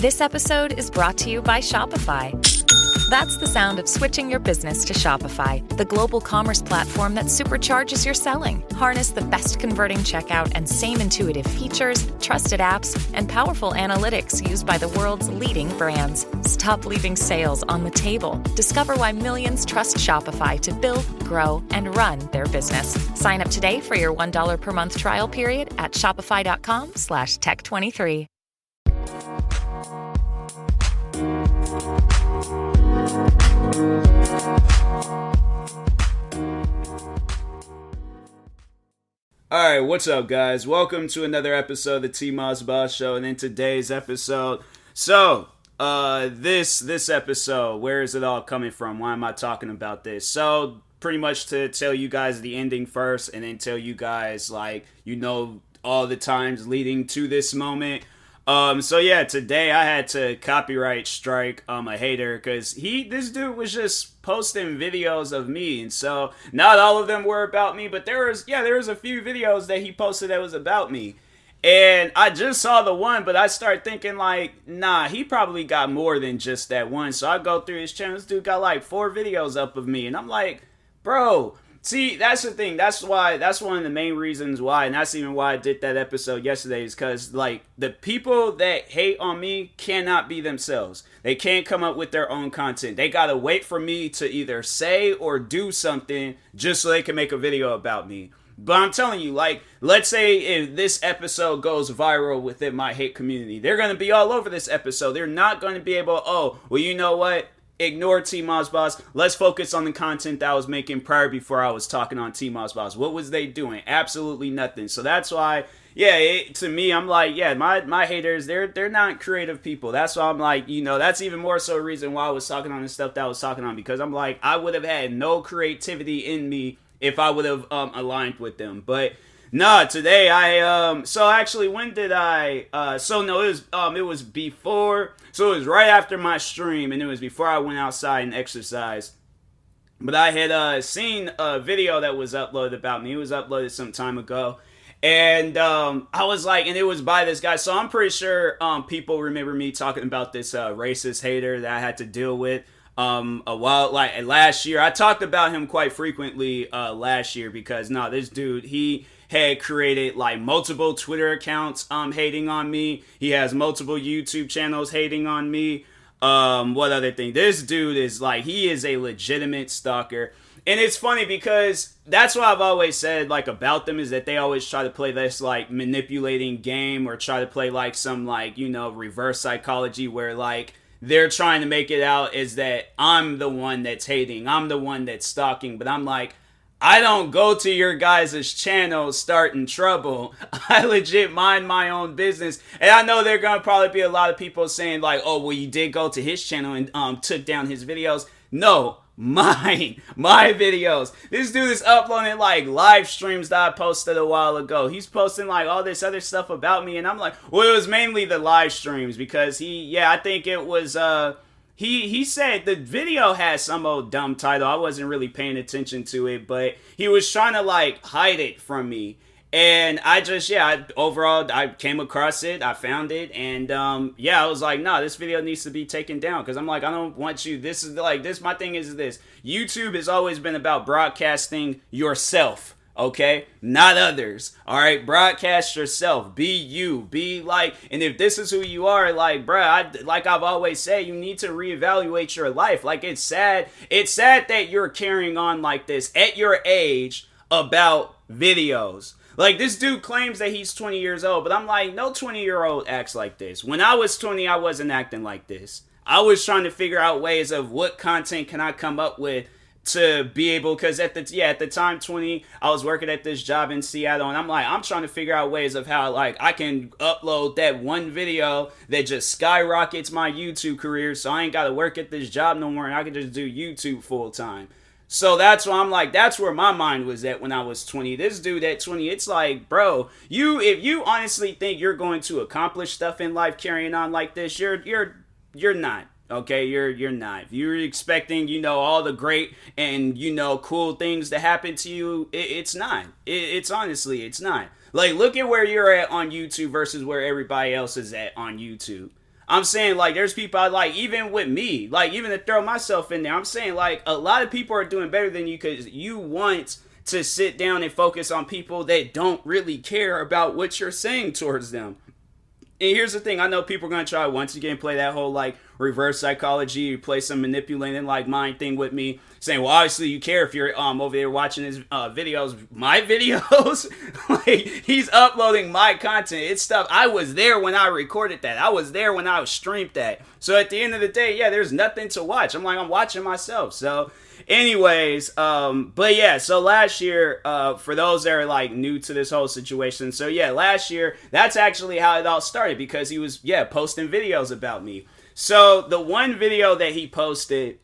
This episode is brought to you by Shopify. That's the sound of switching your business to Shopify, the global commerce platform that supercharges your selling. Harness the best converting checkout and same intuitive features, trusted apps, and powerful analytics used by the world's leading brands. Stop leaving sales on the table. Discover why millions trust Shopify to build, grow, and run their business. Sign up today for your $1 per month trial period at shopify.com/tech23. Alright, what's up guys? Welcome to another episode of the TMossBoss Show, and in today's episode, this episode, where is it all coming from? Why am I talking about this? So, pretty much to tell you guys the ending first, and then tell you guys, all the times leading to this moment. Today I had to copyright strike a hater because this dude was just posting videos of me, and so not all of them were about me, but there was a few videos that he posted that was about me, and I just saw the one, but I started thinking nah, he probably got more than just that one. So I go through his channel. This dude got 4 videos up of me, and I'm like, bro. See, that's the thing. That's one of the main reasons why, and that's even why I did that episode yesterday, is because, the people that hate on me cannot be themselves. They can't come up with their own content. They gotta wait for me to either say or do something just so they can make a video about me. But I'm telling you, let's say if this episode goes viral within my hate community, they're gonna be all over this episode. They're not gonna be able, you know what? Ignore TMossBoss. Let's focus on the content that I was making prior before I was talking on TMossBoss. What was they doing? Absolutely nothing. So that's why, to me, I'm my haters, they're not creative people. That's why I'm that's even more so a reason why I was talking on the stuff that I was talking on, because I'm I would have had no creativity in me if I would have aligned with them. But no, today when did I, it was before, so it was right after my stream, and it was before I went outside and exercised. But I had seen a video that was uploaded about me. It was uploaded some time ago, and I was and it was by this guy, so I'm pretty sure people remember me talking about this racist hater that I had to deal with a while, last year. I talked about him quite frequently last year because this dude, he had created multiple Twitter accounts hating on me. He has multiple YouTube channels hating on me. What other thing? This dude is he is a legitimate stalker. And it's funny because that's what I've always said about them, is that they always try to play this manipulating game, or try to play some reverse psychology where they're trying to make it out as that I'm the one that's hating, I'm the one that's stalking, but I'm I don't go to your guys' channel starting trouble. I legit mind my own business. And I know there are going to probably be a lot of people saying you did go to his channel and took down his videos. No, my videos. This dude is uploading live streams that I posted a while ago. He's posting all this other stuff about me, and I'm it was mainly the live streams, because I think it was He said the video has some old dumb title. I wasn't really paying attention to it, but he was trying to hide it from me. And I came across it, I found it, and I was this video needs to be taken down, because I'm I don't want you, this is my thing is this. YouTube has alwaalways been about broadcasting yourself. Okay, not others. All right, broadcast yourself. Be you. Be and if this is who you are, bruh, I've always said, you need to reevaluate your life. It's sad. It's sad that you're carrying on like this at your age about videos. This dude claims that he's 20 years old, but I'm no 20-year-old acts like this. When I was 20, I wasn't acting like this. I was trying to figure out ways of what content can I come up with to be able, because at the time 20, I was working at this job in Seattle, and I'm trying to figure out ways of how I can upload that one video that just skyrockets my YouTube career, so I ain't got to work at this job no more, and I can just do YouTube full time. So that's why I'm that's where my mind was at when I was 20. This dude at 20, it's bro, if you honestly think you're going to accomplish stuff in life carrying on like this, you're not. Okay, you're not. If you're expecting, all the great and, cool things to happen to you, it's not. It's honestly, it's not. Look at where you're at on YouTube versus where everybody else is at on YouTube. I'm saying, like, there's people I like, even with me, like, even to throw myself in there, I'm saying, like, a lot of people are doing better than you because you want to sit down and focus on people that don't really care about what you're saying towards them. And here's the thing, I know people are going to try once again play that whole, like, reverse psychology, play some manipulating, like, mind thing with me, saying, well, obviously you care if you're over there watching his videos. My videos? Like, he's uploading my content. It's stuff, I was there when I recorded that. I was there when I streamed that. So at the end of the day, yeah, there's nothing to watch. I'm like, I'm watching myself. So anyways, but yeah, so last year, for those that are like new to this whole situation, so yeah, last year, that's actually how it all started, because he was, yeah, posting videos about me. So the one video that he posted,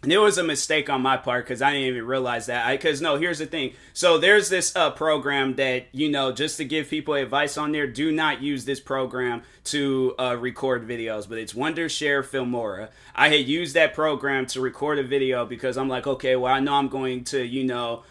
and it was a mistake on my part because I didn't even realize that. Because no, here's the thing. So there's this program that, you know, just to give people advice on there, do not use this program to record videos. But it's Wondershare Filmora. I had used that program to record a video because I'm like, okay, well, I know I'm going to, you know,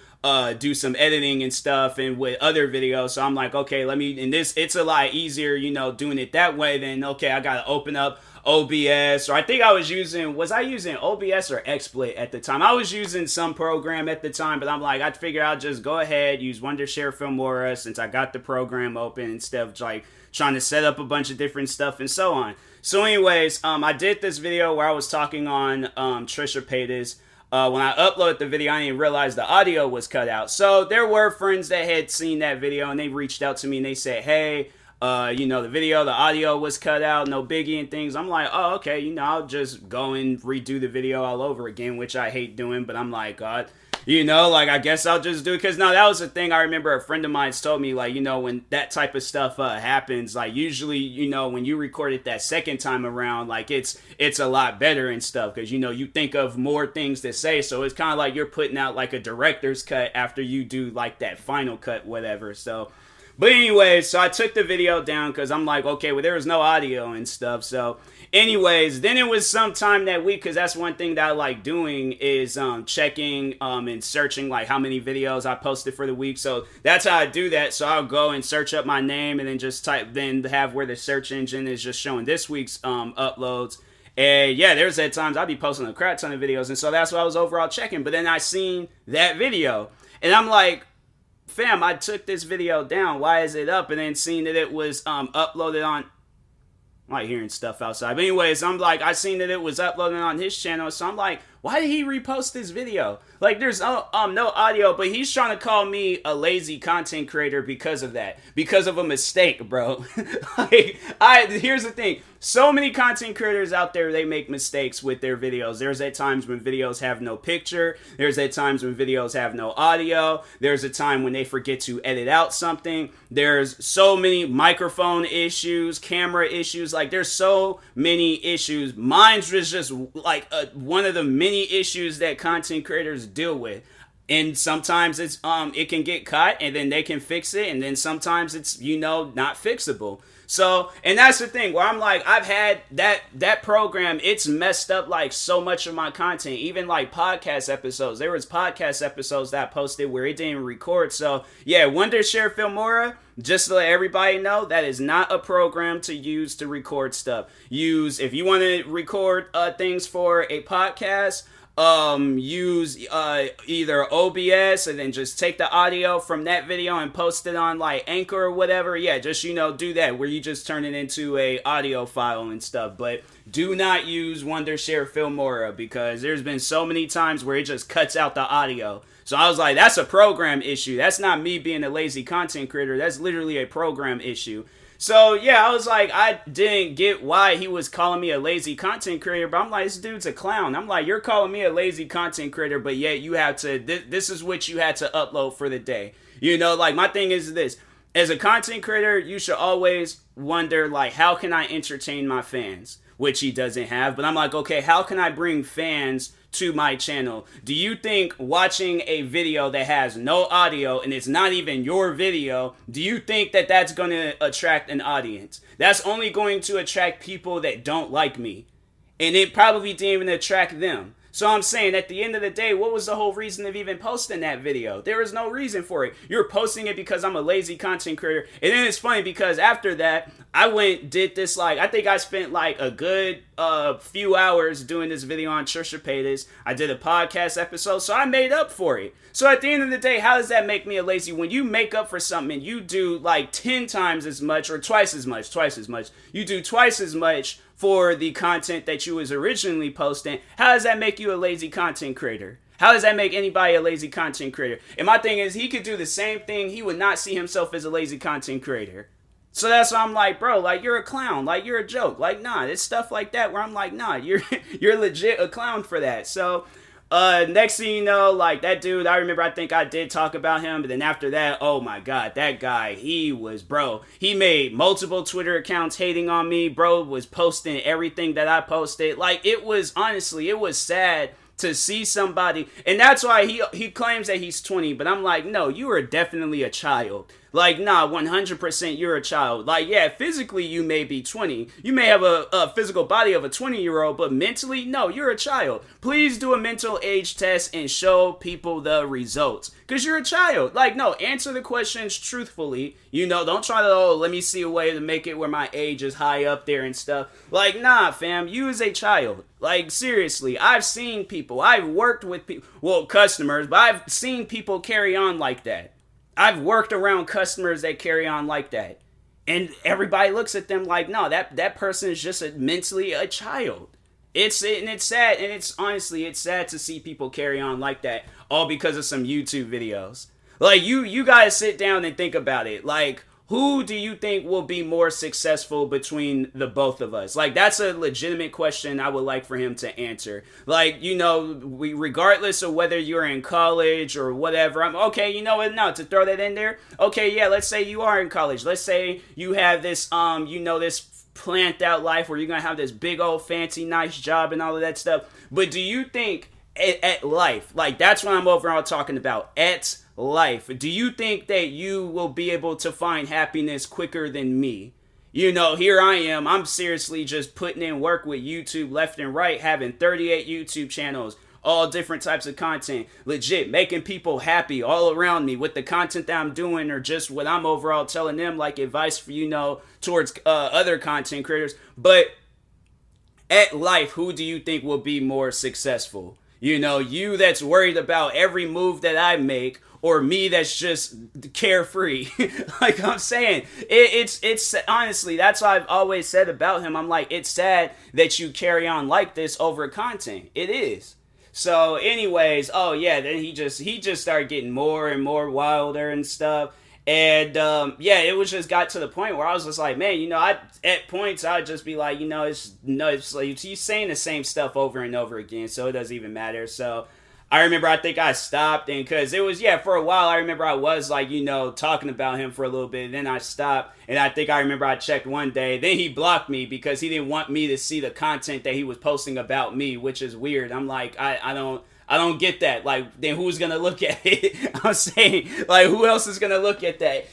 do some editing and stuff and with other videos. So I'm like, okay, let me, and this, it's a lot easier, you know, doing it that way than, okay, I got to open up OBS, or I think I was using OBS or XSplit at the time? I was using some program at the time, but I'm like, I figured I'll just go ahead, use Wondershare Filmora since I got the program open instead of like trying to set up a bunch of different stuff and so on. So anyways, I did this video where I was talking on Trisha Paytas. When I uploaded the video, I didn't realize the audio was cut out. So there were friends that had seen that video and they reached out to me and they said, hey, you know, the audio was cut out, no biggie and things. I'm like, oh, okay, you know, I'll just go and redo the video all over again, which I hate doing, but I'm like, God, you know, like, I guess I'll just do it. Because, no, that was the thing I remember a friend of mine's told me, like, you know, when that type of stuff happens, like, usually, you know, when you record it that second time around, like, it's a lot better and stuff. Because, you know, you think of more things to say. So it's kind of like you're putting out, like, a director's cut after you do, like, that final cut, whatever. So, but anyways, so I took the video down because I'm like, okay, well, there was no audio and stuff. So anyways, then it was sometime that week, because that's one thing that I like doing is checking and searching like how many videos I posted for the week. So that's how I do that. So I'll go and search up my name and then just then have where the search engine is just showing this week's uploads. And yeah, there's at times I'll be posting a crap ton of videos. And so that's what I was overall checking. But then I seen that video and I'm like, fam, I took this video down. Why is it up? And then seeing that it was uploaded on... I'm like hearing stuff outside. But anyways, I'm like, I seen that it was uploaded on his channel. So I'm like, why did he repost this video? Like, there's no audio, but he's trying to call me a lazy content creator because of that. Because of a mistake, bro. Like, here's the thing. So many content creators out there, they make mistakes with their videos. There's at times when videos have no picture. There's at times when videos have no audio. There's a time when they forget to edit out something. There's so many microphone issues, camera issues. Like, there's so many issues. Mine's was just like one of the many issues that content creators deal with. And sometimes it's it can get caught and then they can fix it, and then sometimes it's, you know, not fixable. So, and that's the thing where I'm like, I've had that program, it's messed up like so much of my content, even like podcast episodes. There was podcast episodes that I posted where it didn't record. So yeah, Wondershare Filmora, just to let everybody know, that is not a program to use to record stuff. If you want to record things for a podcast, use either OBS and then just take the audio from that video and post it on like Anchor or whatever. Yeah, just, you know, do that where you just turn it into a audio file and stuff. But do not use Wondershare Filmora because there's been so many times where it just cuts out the audio. So I was like, that's a program issue. That's not me being a lazy content creator. That's literally a program issue. So, yeah, I was like, I didn't get why he was calling me a lazy content creator, but I'm like, this dude's a clown. I'm like, you're calling me a lazy content creator, but yet you have to, this is what you had to upload for the day. You know, like, my thing is this. As a content creator, you should always wonder, like, how can I entertain my fans? Which he doesn't have, but I'm like, okay, how can I bring fans to my channel? Do you think watching a video that has no audio and it's not even your video, do you think that that's going to attract an audience? That's only going to attract people that don't like me, and it probably didn't even attract them. So I'm saying, at the end of the day, what was the whole reason of even posting that video? There was no reason for it. You're posting it because I'm a lazy content creator. And then it's funny because after that, I went, did this, like, I think I spent like a good few hours doing this video on Trisha Paytas. I did a podcast episode, so I made up for it. So at the end of the day, how does that make me a lazy? When you make up for something and you do like 10 times as much or twice as much, you do twice as much for the content that you was originally posting, how does that make you a lazy content creator? How does that make anybody a lazy content creator? And my thing is, he could do the same thing. He would not see himself as a lazy content creator. So that's why I'm like, bro, like, you're a clown. Like, you're a joke. Like, nah, it's stuff like that where I'm like, nah, you're legit a clown for that. So, next thing you know, like, that dude, I remember, I think I did talk about him, but then after that, oh my God, that guy, he made multiple Twitter accounts hating on me. Bro was posting everything that I posted. Like, it was sad to see somebody, and that's why he claims that he's 20, but I'm like, no, you are definitely a child. Like, nah, 100% you're a child. Like, yeah, physically you may be 20. You may have a physical body of a 20-year-old, but mentally, no, you're a child. Please do a mental age test and show people the results. Because you're a child. Like, no, answer the questions truthfully. You know, don't try to, let me see a way to make it where my age is high up there and stuff. Like, nah, fam, you is a child. Like, seriously, I've seen people, I've worked with people, well, customers, but I've seen people carry on like that. I've worked around customers that carry on like that. And everybody looks at them like, no, that person is just mentally a child. It's sad, and it's sad to see people carry on like that, all because of some YouTube videos. Like, you guys sit down and think about it. Like, who do you think will be more successful between the both of us? Like, that's a legitimate question I would like for him to answer. Like, you know, regardless of whether you're in college or whatever, okay, you know what, no, to throw that in there, okay, yeah, let's say you are in college. Let's say you have this, this planned out life where you're going to have this big old fancy nice job and all of that stuff. But do you think at life, like, that's what I'm overall talking about, at life, do you think that you will be able to find happiness quicker than me? You know, here I am, I'm seriously just putting in work with YouTube left and right, having 38 YouTube channels, all different types of content, legit making people happy all around me with the content that I'm doing, or just what I'm overall telling them, like advice for, towards other content creators. But at life, who do you think will be more successful? You know, you that's worried about every move that I make, or me that's just carefree. Like I'm saying, it's honestly, that's what I've always said about him. I'm like, it's sad that you carry on like this over content. It is. So anyways, oh yeah, then he just started getting more and more wilder and stuff. And it was just got to the point where I was just like, man, at points I'd just be like, it's like he's saying the same stuff over and over again, so it doesn't even matter. So I remember, I think I stopped, and because it was, for a while, I remember I was like, talking about him for a little bit, and then I stopped, and I think I remember I checked one day, then he blocked me because he didn't want me to see the content that he was posting about me, which is weird. I'm like, I don't get that. Like, then who's gonna look at it? I'm saying, like, who else is gonna look at that?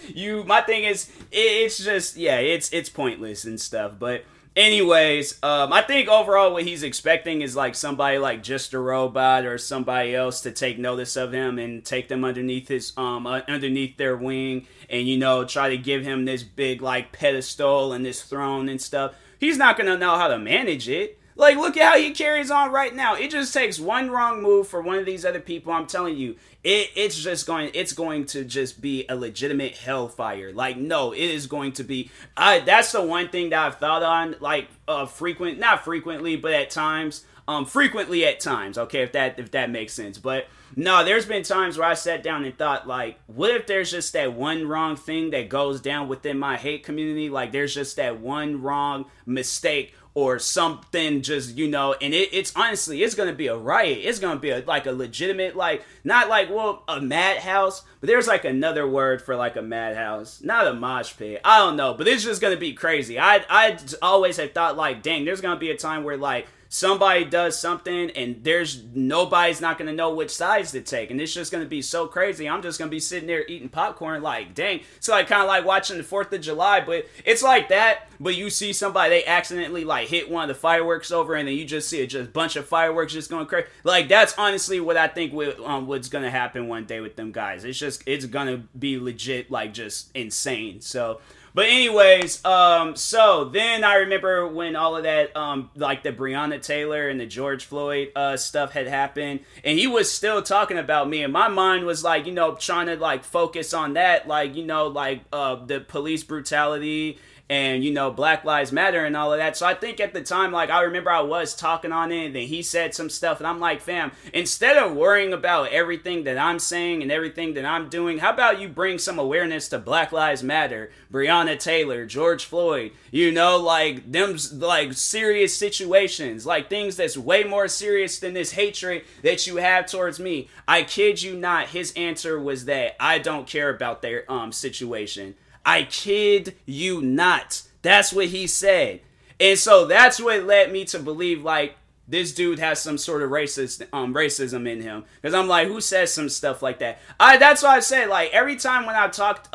My thing is, it's just, it's pointless and stuff, but anyways, I think overall what he's expecting is like somebody like Just a Robot or somebody else to take notice of him and take them underneath underneath their wing and, try to give him this big like pedestal and this throne and stuff. He's not going to know how to manage it. Like, look at how he carries on right now. It just takes one wrong move for one of these other people. I'm telling you, it's going to just be a legitimate hellfire. Like, no, it is going to be. That's the one thing that I've thought on, like, not frequently, but at times. Frequently at times. Okay, if that makes sense. But no, there's been times where I sat down and thought, like, what if there's just that one wrong thing that goes down within my hate community? Like, there's just that one wrong mistake or something, just, and it's honestly, it's going to be a riot. It's going to be a legitimate, like, not like, well, a madhouse, but there's like another word for like a madhouse, not a mosh pit. I don't know, but it's just going to be crazy. I always have thought, like, dang, there's going to be a time where, like, somebody does something and nobody's not going to know which sides to take, and it's just going to be so crazy. I'm just going to be sitting there eating popcorn like, dang. It's like kind of like watching the 4th of July, but it's like that, but you see somebody, they accidentally like hit one of the fireworks over, and then you just see a bunch of fireworks just going crazy. Like, that's honestly what I think what's going to happen one day with them guys. It's going to be legit, like, just insane. So, But anyways, so then I remember when all of that, like the Breonna Taylor and the George Floyd stuff had happened, and he was still talking about me, and my mind was like, trying to like focus on that, like, the police brutality and, Black Lives Matter and all of that. So I think at the time, like, I remember I was talking on it, and then he said some stuff, and I'm like, fam, instead of worrying about everything that I'm saying and everything that I'm doing, how about you bring some awareness to Black Lives Matter, Breonna Taylor, George Floyd, like, them, like, serious situations, like, things that's way more serious than this hatred that you have towards me. I kid you not, his answer was that I don't care about their, situation. I kid you not. That's what he said. And so that's what led me to believe, like, this dude has some sort of racism in him. Because I'm like, who says some stuff like that? That's why I said, like, every time when I talked,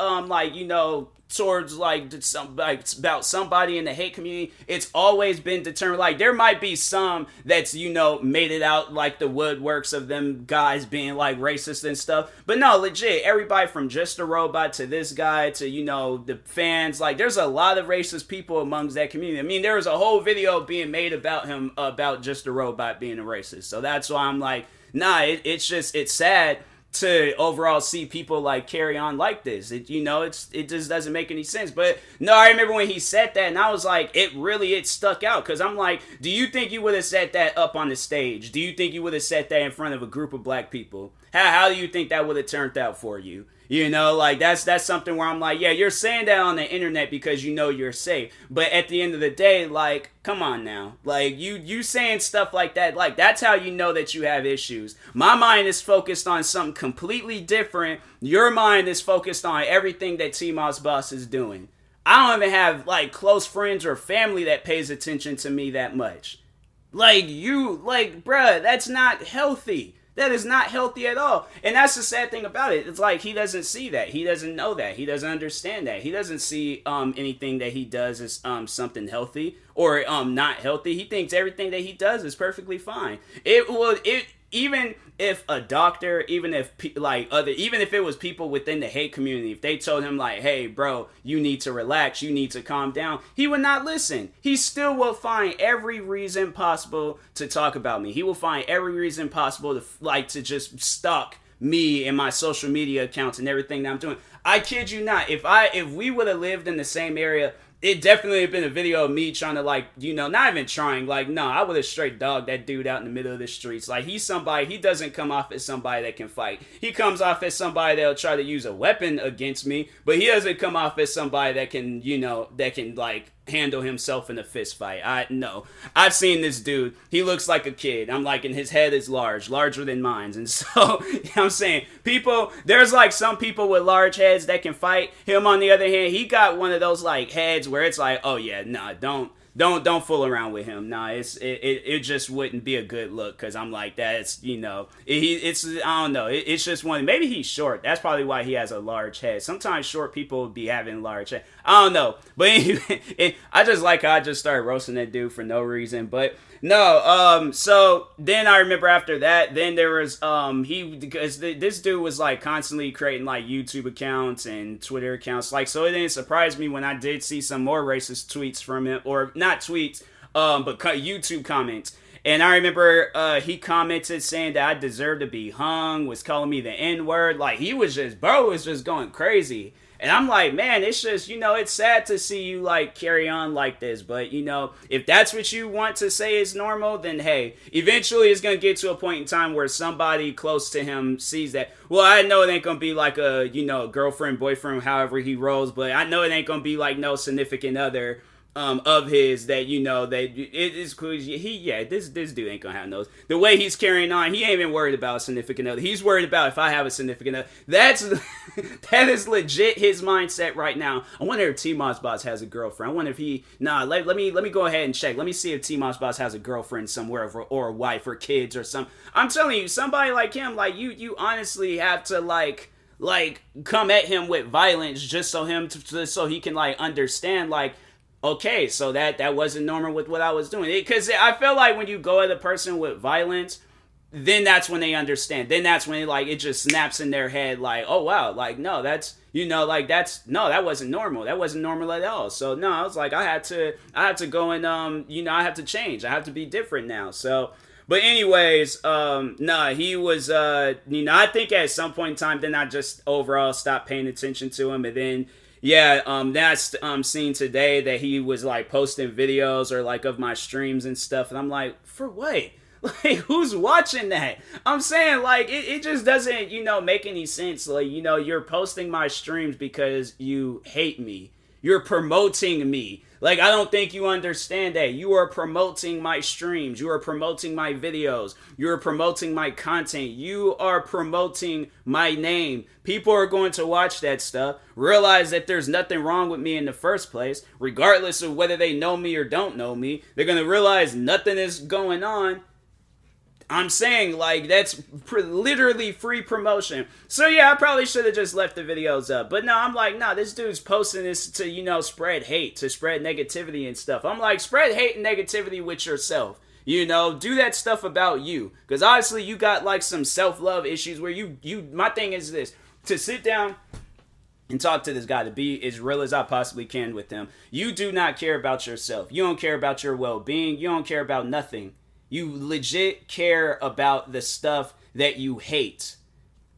towards about somebody in the hate community, it's always been determined. Like, there might be some that's made it out like the woodworks of them guys being like racist and stuff, but no, legit, everybody from Just a Robot to this guy to the fans, like, there's a lot of racist people amongst that community. I mean, there was a whole video being made about him, about Just a Robot being a racist. So that's why I'm like, nah, it's sad to overall see people like carry on like this. It just doesn't make any sense. But no, I remember when he said that, and I was like, it stuck out, because I'm like, do you think you would have said that up on the stage? Do you think you would have said that in front of a group of black people? How do you think that would have turned out for you? Like, that's something where I'm like, yeah, you're saying that on the internet because you're safe. But at the end of the day, like, come on now. Like, you saying stuff like that, like, that's how you know that you have issues. My mind is focused on something completely different. Your mind is focused on everything that TMossBoss is doing. I don't even have, like, close friends or family that pays attention to me that much. Like, bruh, that's not healthy. That is not healthy at all. And that's the sad thing about it. It's like, he doesn't see that. He doesn't know that. He doesn't understand that. He doesn't see anything that he does as something healthy or not healthy. He thinks everything that he does is perfectly fine. Even if a doctor, even if it was people within the hate community, if they told him like, hey bro, you need to relax, you need to calm down, he would not listen. He still will find every reason possible to talk about me. He will find every reason possible to just stalk me and my social media accounts and everything that I'm doing. I kid you not, if we would have lived in the same area, it definitely have been a video of me trying to, like, not even trying, like, no, I would have straight dogged that dude out in the middle of the streets. Like, he's somebody, he doesn't come off as somebody that can fight. He comes off as somebody that'll try to use a weapon against me, but he doesn't come off as somebody that can, like, handle himself in a fist fight. I've seen this dude. He looks like a kid. I'm like, and his head is larger than mine. And so, I'm saying, there's like some people with large heads that can fight. Him, on the other hand, he got one of those like heads where it's like, oh yeah, nah, don't fool around with him. Nah, it just wouldn't be a good look, because I'm like, that's, it's I don't know. It's just one. Maybe he's short. That's probably why he has a large head. Sometimes short people be having large head. I don't know. But anyway, I just started roasting that dude for no reason. But no, so then I remember after that, then there was, because this dude was like constantly creating like YouTube accounts and Twitter accounts, like, so it didn't surprise me when I did see some more racist tweets from him, or not tweets, but YouTube comments. And I remember, he commented saying that I deserve to be hung, was calling me the N-word, like, he was just, bro was just going crazy. And I'm like, man, it's just, it's sad to see you, like, carry on like this. But, if that's what you want to say is normal, then, hey, eventually it's going to get to a point in time where somebody close to him sees that. Well, I know it ain't going to be like a, girlfriend, boyfriend, however he rolls. But I know it ain't going to be like no significant other of his that that it is cool. This dude ain't gonna have those. The way he's carrying on, he ain't even worried about a significant other. He's worried about if I have a significant other. That is legit his mindset right now. I wonder if TMossBoss has a girlfriend. I wonder if let me go ahead and check. Let me see if TMossBoss has a girlfriend somewhere, or a wife or kids or something. I'm telling you, somebody like him, like you honestly have to like come at him with violence just so he can like understand, like, okay, so that wasn't normal with what I was doing. Because I feel like when you go at a person with violence, then that's when they understand. Then that's when like it just snaps in their head like, oh wow, like no, that's that wasn't normal. That wasn't normal at all. So no, I was like, I had to go and I have to change. I have to be different now. So but anyways, he was I think at some point in time then I just overall stopped paying attention to him, and then that's seen today that he was like posting videos or like of my streams and stuff, and I'm like, for what? Like, who's watching that? I'm saying, like, it just doesn't, make any sense. Like, you're posting my streams because you hate me. You're promoting me. Like, I don't think you understand that. You are promoting my streams. You are promoting my videos. You are promoting my content. You are promoting my name. People are going to watch that stuff, realize that there's nothing wrong with me in the first place, regardless of whether they know me or don't know me. They're going to realize nothing is going on. I'm saying, like, that's literally free promotion. So, yeah, I probably should have just left the videos up. But no, I'm like, no, this dude's posting this to, spread hate, to spread negativity and stuff. I'm like, spread hate and negativity with yourself. Do that stuff about you. Because obviously you got, like, some self-love issues where my thing is this, to sit down and talk to this guy, to be as real as I possibly can with him. You do not care about yourself. You don't care about your well-being. You don't care about nothing. You legit care about the stuff that you hate.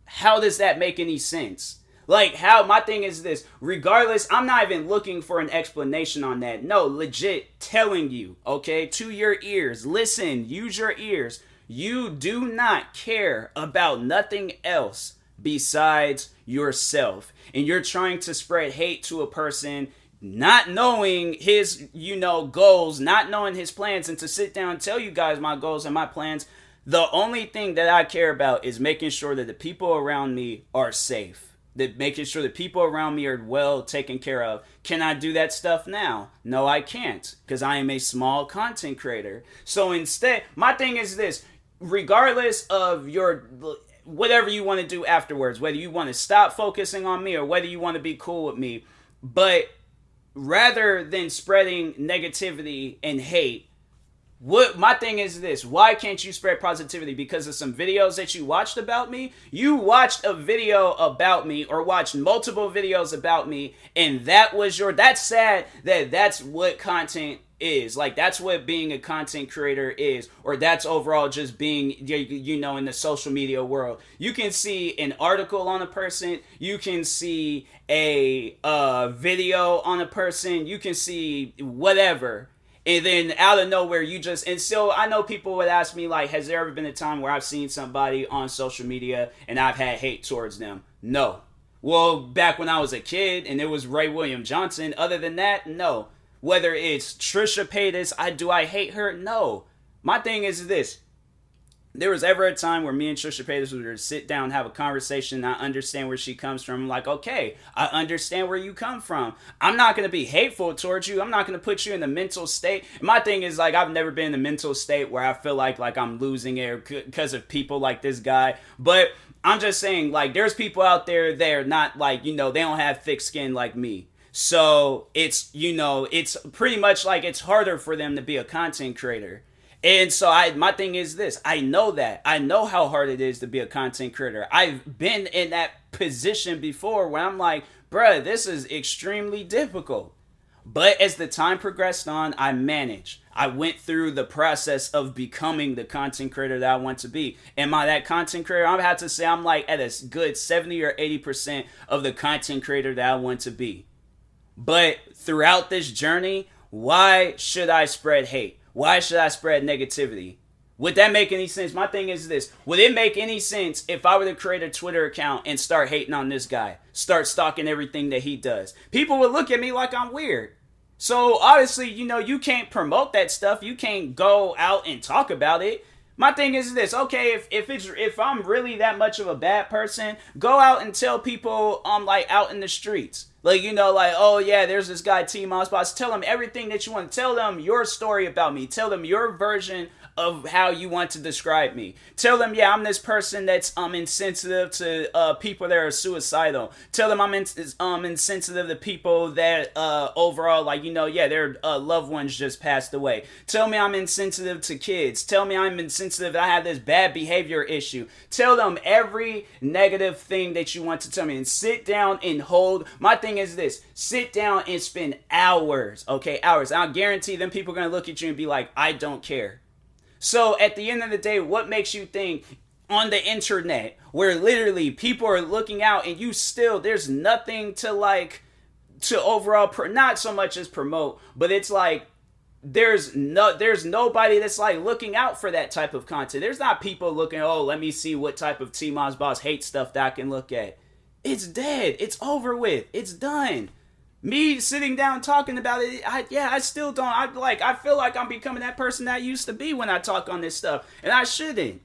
How does that make any sense? Like, my thing is this, regardless, I'm not even looking for an explanation on that. No, legit telling you, okay, to your ears, listen, use your ears. You do not care about nothing else besides yourself. And you're trying to spread hate to a person not knowing his, goals, not knowing his plans, and to sit down and tell you guys my goals and my plans. The only thing that I care about is making sure that the people around me are safe. That making sure the people around me are well taken care of. Can I do that stuff now? No, I can't, because I am a small content creator. So instead, my thing is this, regardless of your whatever you want to do afterwards, whether you want to stop focusing on me or whether you want to be cool with me, but rather than spreading negativity and hate, my thing is this, why can't you spread positivity? Because of some videos that you watched about me? You watched a video about me or watched multiple videos about me, and that's sad that that's what content is. Like, that's what being a content creator is, or that's overall just being, in the social media world. You can see an article on a person, you can see a video on a person, you can see whatever, and then out of nowhere and so I know people would ask me, like, has there ever been a time where I've seen somebody on social media and I've had hate towards them? No. Well, back when I was a kid and it was Ray William Johnson, other than that, no. Whether it's Trisha Paytas, do I hate her? No. My thing is this. There was ever a time where me and Trisha Paytas were to sit down and have a conversation, and I understand where she comes from. I'm like, okay, I understand where you come from. I'm not going to be hateful towards you. I'm not going to put you in the mental state. My thing is, like, I've never been in the mental state where I feel like I'm losing it because of people like this guy. But I'm just saying, like, there's people out there that are not, like, they don't have thick skin like me. So it's, it's pretty much like it's harder for them to be a content creator. And so my thing is this, I know that. I know how hard it is to be a content creator. I've been in that position before where I'm like, bruh, this is extremely difficult. But as the time progressed on, I managed. I went through the process of becoming the content creator that I want to be. Am I that content creator? I have to say I'm like at a good 70 or 80% of the content creator that I want to be. But throughout this journey, why should I spread hate? Why should I spread negativity? Would that make any sense? My thing is this. Would it make any sense if I were to create a Twitter account and start hating on this guy? Start stalking everything that he does? People would look at me like I'm weird. So obviously, you can't promote that stuff. You can't go out and talk about it. My thing is this. Okay, if I'm really that much of a bad person, go out and tell people I'm like out in the streets. Like, like, oh yeah, there's this guy TMossBoss. Tell him everything that you want. Tell them your story about me. Tell them your version of how you want to describe me. Tell them, yeah, I'm this person that's insensitive to people that are suicidal. Tell them I'm insensitive to people that overall, like, yeah, their loved ones just passed away. Tell me I'm insensitive to kids. Tell me I'm insensitive, I have this bad behavior issue. Tell them every negative thing that you want to tell me, and sit down and hold. My thing is this: sit down and spend hours, okay, hours. I'll guarantee them people are going to look at you and be like, I don't care. So at the end of the day, what makes you think on the internet where literally people are looking out and you still, there's nothing to like, to overall, not so much as promote, but it's like, there's nobody that's like looking out for that type of content. There's not people looking, oh, let me see what type of TMossBoss hate stuff that I can look at. It's dead. It's over with. It's done. Me sitting down talking about it, I still don't. I feel like I'm becoming that person that I used to be when I talk on this stuff, and I shouldn't.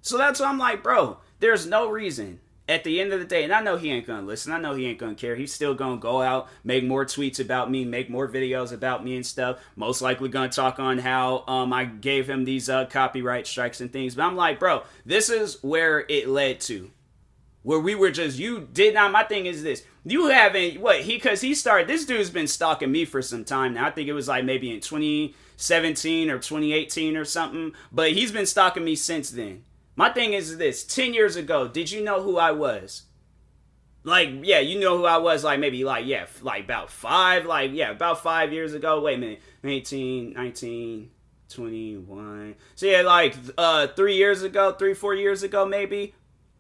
So that's why I'm like, bro, there's no reason. At the end of the day, and I know he ain't gonna listen, I know he ain't gonna care. He's still gonna go out, make more tweets about me, make more videos about me and stuff. Most likely gonna talk on how I gave him these copyright strikes and things. But I'm like, bro, this is where it led to. Where we were just, you did not, my thing is this, you haven't, because he started, this dude's been stalking me for some time now. I think it was like maybe in 2017 or 2018 or something, but he's been stalking me since then. My thing is this: 10 years ago, did you know who I was? Like, yeah, you know who I was, like, maybe, like, yeah, like, about 5 years ago. Wait a minute, 18, 19, 21. So, yeah, like, 4 years ago, maybe.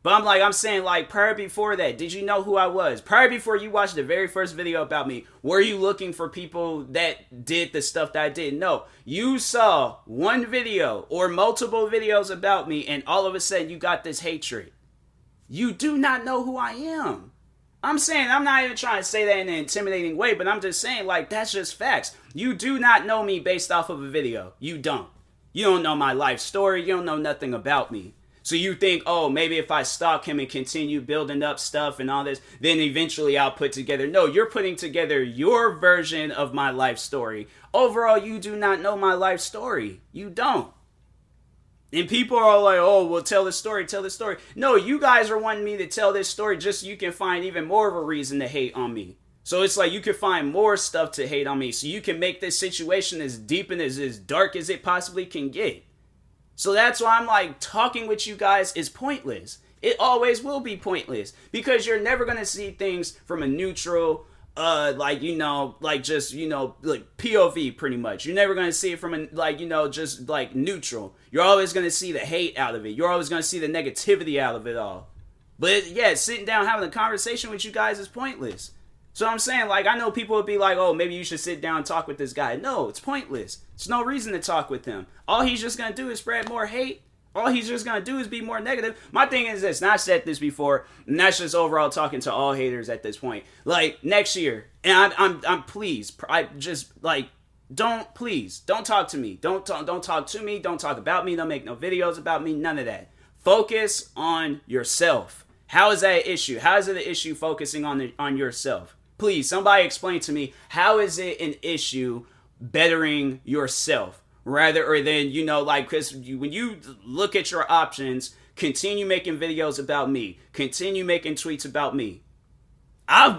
But I'm saying, like, prior before that, did you know who I was? Prior before you watched the very first video about me, were you looking for people that did the stuff that I did? No. You saw one video or multiple videos about me, and all of a sudden you got this hatred. You do not know who I am. I'm saying, I'm not even trying to say that in an intimidating way, but I'm just saying, like, that's just facts. You do not know me based off of a video. You don't. You don't know my life story. You don't know nothing about me. So you think, oh, maybe if I stalk him and continue building up stuff and all this, then eventually I'll put together. No, you're putting together your version of my life story. Overall, you do not know my life story. You don't. And people are like, oh, well, tell the story. No, you guys are wanting me to tell this story just so you can find even more of a reason to hate on me. So it's like you can find more stuff to hate on me so you can make this situation as deep and as dark as it possibly can get. So that's why I'm like, talking with you guys is pointless. It always will be pointless because you're never going to see things from a neutral, like POV pretty much. You're never going to see it from just like neutral. You're always going to see the hate out of it. You're always going to see the negativity out of it all. But yeah, sitting down having a conversation with you guys is pointless. So I'm saying, like, I know people would be like, oh, maybe you should sit down and talk with this guy. No, it's pointless. There's no reason to talk with him. All he's just going to do is spread more hate. All he's just going to do is be more negative. My thing is this, and I've said this before, and that's just overall talking to all haters at this point. Like, next year, and I'm pleased, I just, like, don't talk to me. Don't talk to me. Don't talk about me. Don't make no videos about me. None of that. Focus on yourself. How is that an issue? How is it an issue focusing on yourself? Please, somebody explain to me, how is it an issue bettering yourself? Rather than, because when you look at your options, continue making videos about me. Continue making tweets about me. I'll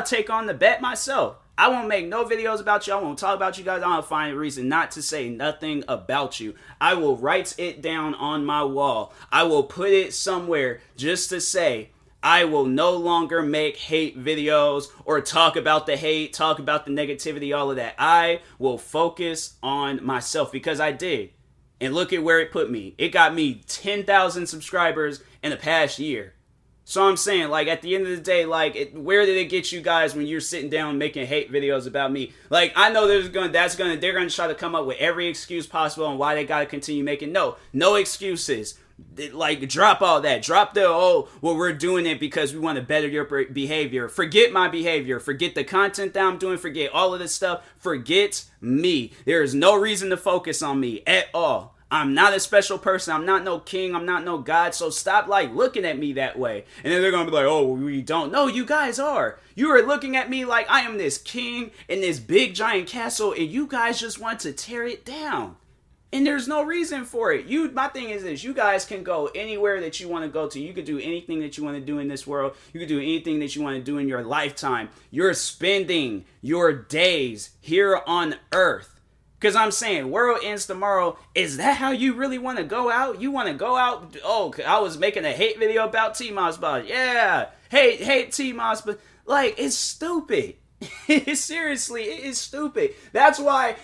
take on the bet myself. I won't make no videos about you. I won't talk about you guys. I don't find a reason not to say nothing about you. I will write it down on my wall. I will put it somewhere just to say, I will no longer make hate videos or talk about the hate, talk about the negativity, all of that. I will focus on myself because I did. And look at where it put me. It got me 10,000 subscribers in the past year. So I'm saying, like, at the end of the day, like, where did it get you guys when you're sitting down making hate videos about me? Like, I know they're going to try to come up with every excuse possible on why they got to continue making. No excuses. Like, drop all that. Drop we're doing it because we want to better your behavior. Forget my behavior. Forget the content that I'm doing. Forget all of this stuff. Forget me. There is no reason to focus on me at all. I'm not a special person. I'm not no king. I'm not no god. So stop like looking at me that way. And then they're going to be like, oh, we don't. No, you guys are. You are looking at me like I am this king in this big giant castle and you guys just want to tear it down. And there's no reason for it. My thing is this, you guys can go anywhere that you want to go to. You can do anything that you want to do in this world. You can do anything that you want to do in your lifetime. You're spending your days here on earth. Because I'm saying, world ends tomorrow. Is that how you really want to go out? You want to go out? Oh, I was making a hate video about TMossBoss. Yeah, hate TMossBoss. Like, it's stupid. Seriously, it is stupid. That's why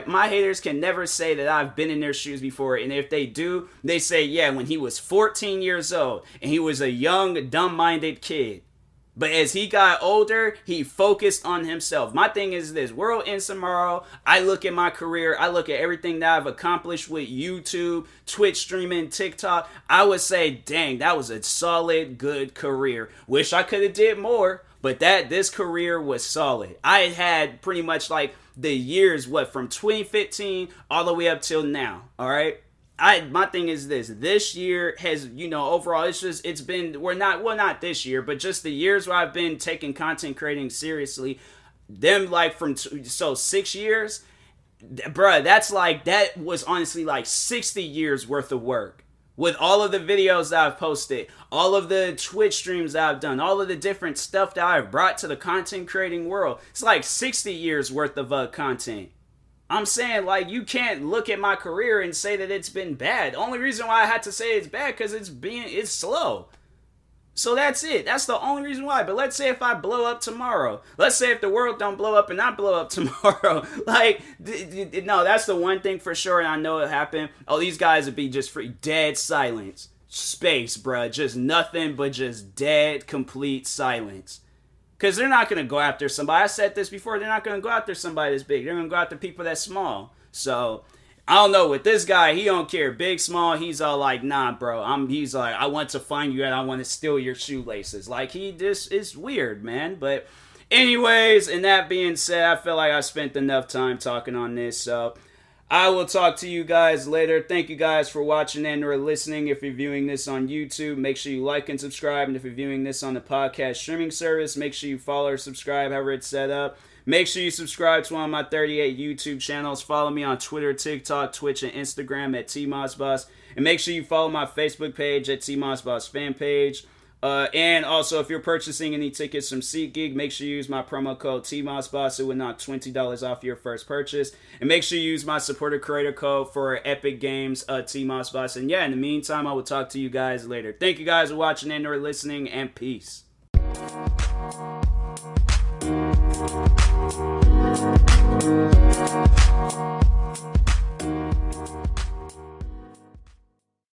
my haters can never say that I've been in their shoes before. And if they do, they say, yeah, when he was 14 years old and he was a young, dumb-minded kid. But as he got older, he focused on himself. My thing is this, world ends tomorrow. I look at my career. I look at everything that I've accomplished with YouTube, Twitch streaming, TikTok. I would say, dang, that was a solid, good career. Wish I could have did more. But this career was solid. I had pretty much like the years, from 2015 all the way up till now. All right. My thing is this year has, overall, not this year, but just the years where I've been taking content creating seriously, them like 6 years, bruh, that was honestly like 60 years worth of work. With all of the videos that I've posted, all of the Twitch streams that I've done, all of the different stuff that I've brought to the content creating world, it's like 60 years worth of content. I'm saying, like, you can't look at my career and say that it's been bad. The only reason why I had to say it's bad because it's slow. So that's it. That's the only reason why. But let's say if I blow up tomorrow. Let's say if the world don't blow up and I blow up tomorrow. Like, no, that's the one thing for sure. And I know it happened. Oh, these guys would be just free. Dead silence. Space, bruh. Just nothing but just dead, complete silence. Because they're not going to go after somebody. I said this before. They're not going to go after somebody that's big. They're going to go after people that's small. So I don't know, with this guy, he don't care. Big, small, he's all like, nah, bro. He's like, I want to find you and I want to steal your shoelaces. Like, it's weird, man. But anyways, and that being said, I feel like I spent enough time talking on this. So I will talk to you guys later. Thank you guys for watching and or listening. If you're viewing this on YouTube, make sure you like and subscribe. And if you're viewing this on the podcast streaming service, make sure you follow or subscribe, however it's set up. Make sure you subscribe to one of my 38 YouTube channels. Follow me on Twitter, TikTok, Twitch, and Instagram at TMossBoss. And make sure you follow my Facebook page at TMossBoss fan page. And also, if you're purchasing any tickets from SeatGeek, make sure you use my promo code TMossBoss. It will knock $20 off your first purchase. And make sure you use my supporter creator code for Epic Games, TMossBoss. And yeah, in the meantime, I will talk to you guys later. Thank you guys for watching and or listening, and peace. Thank you.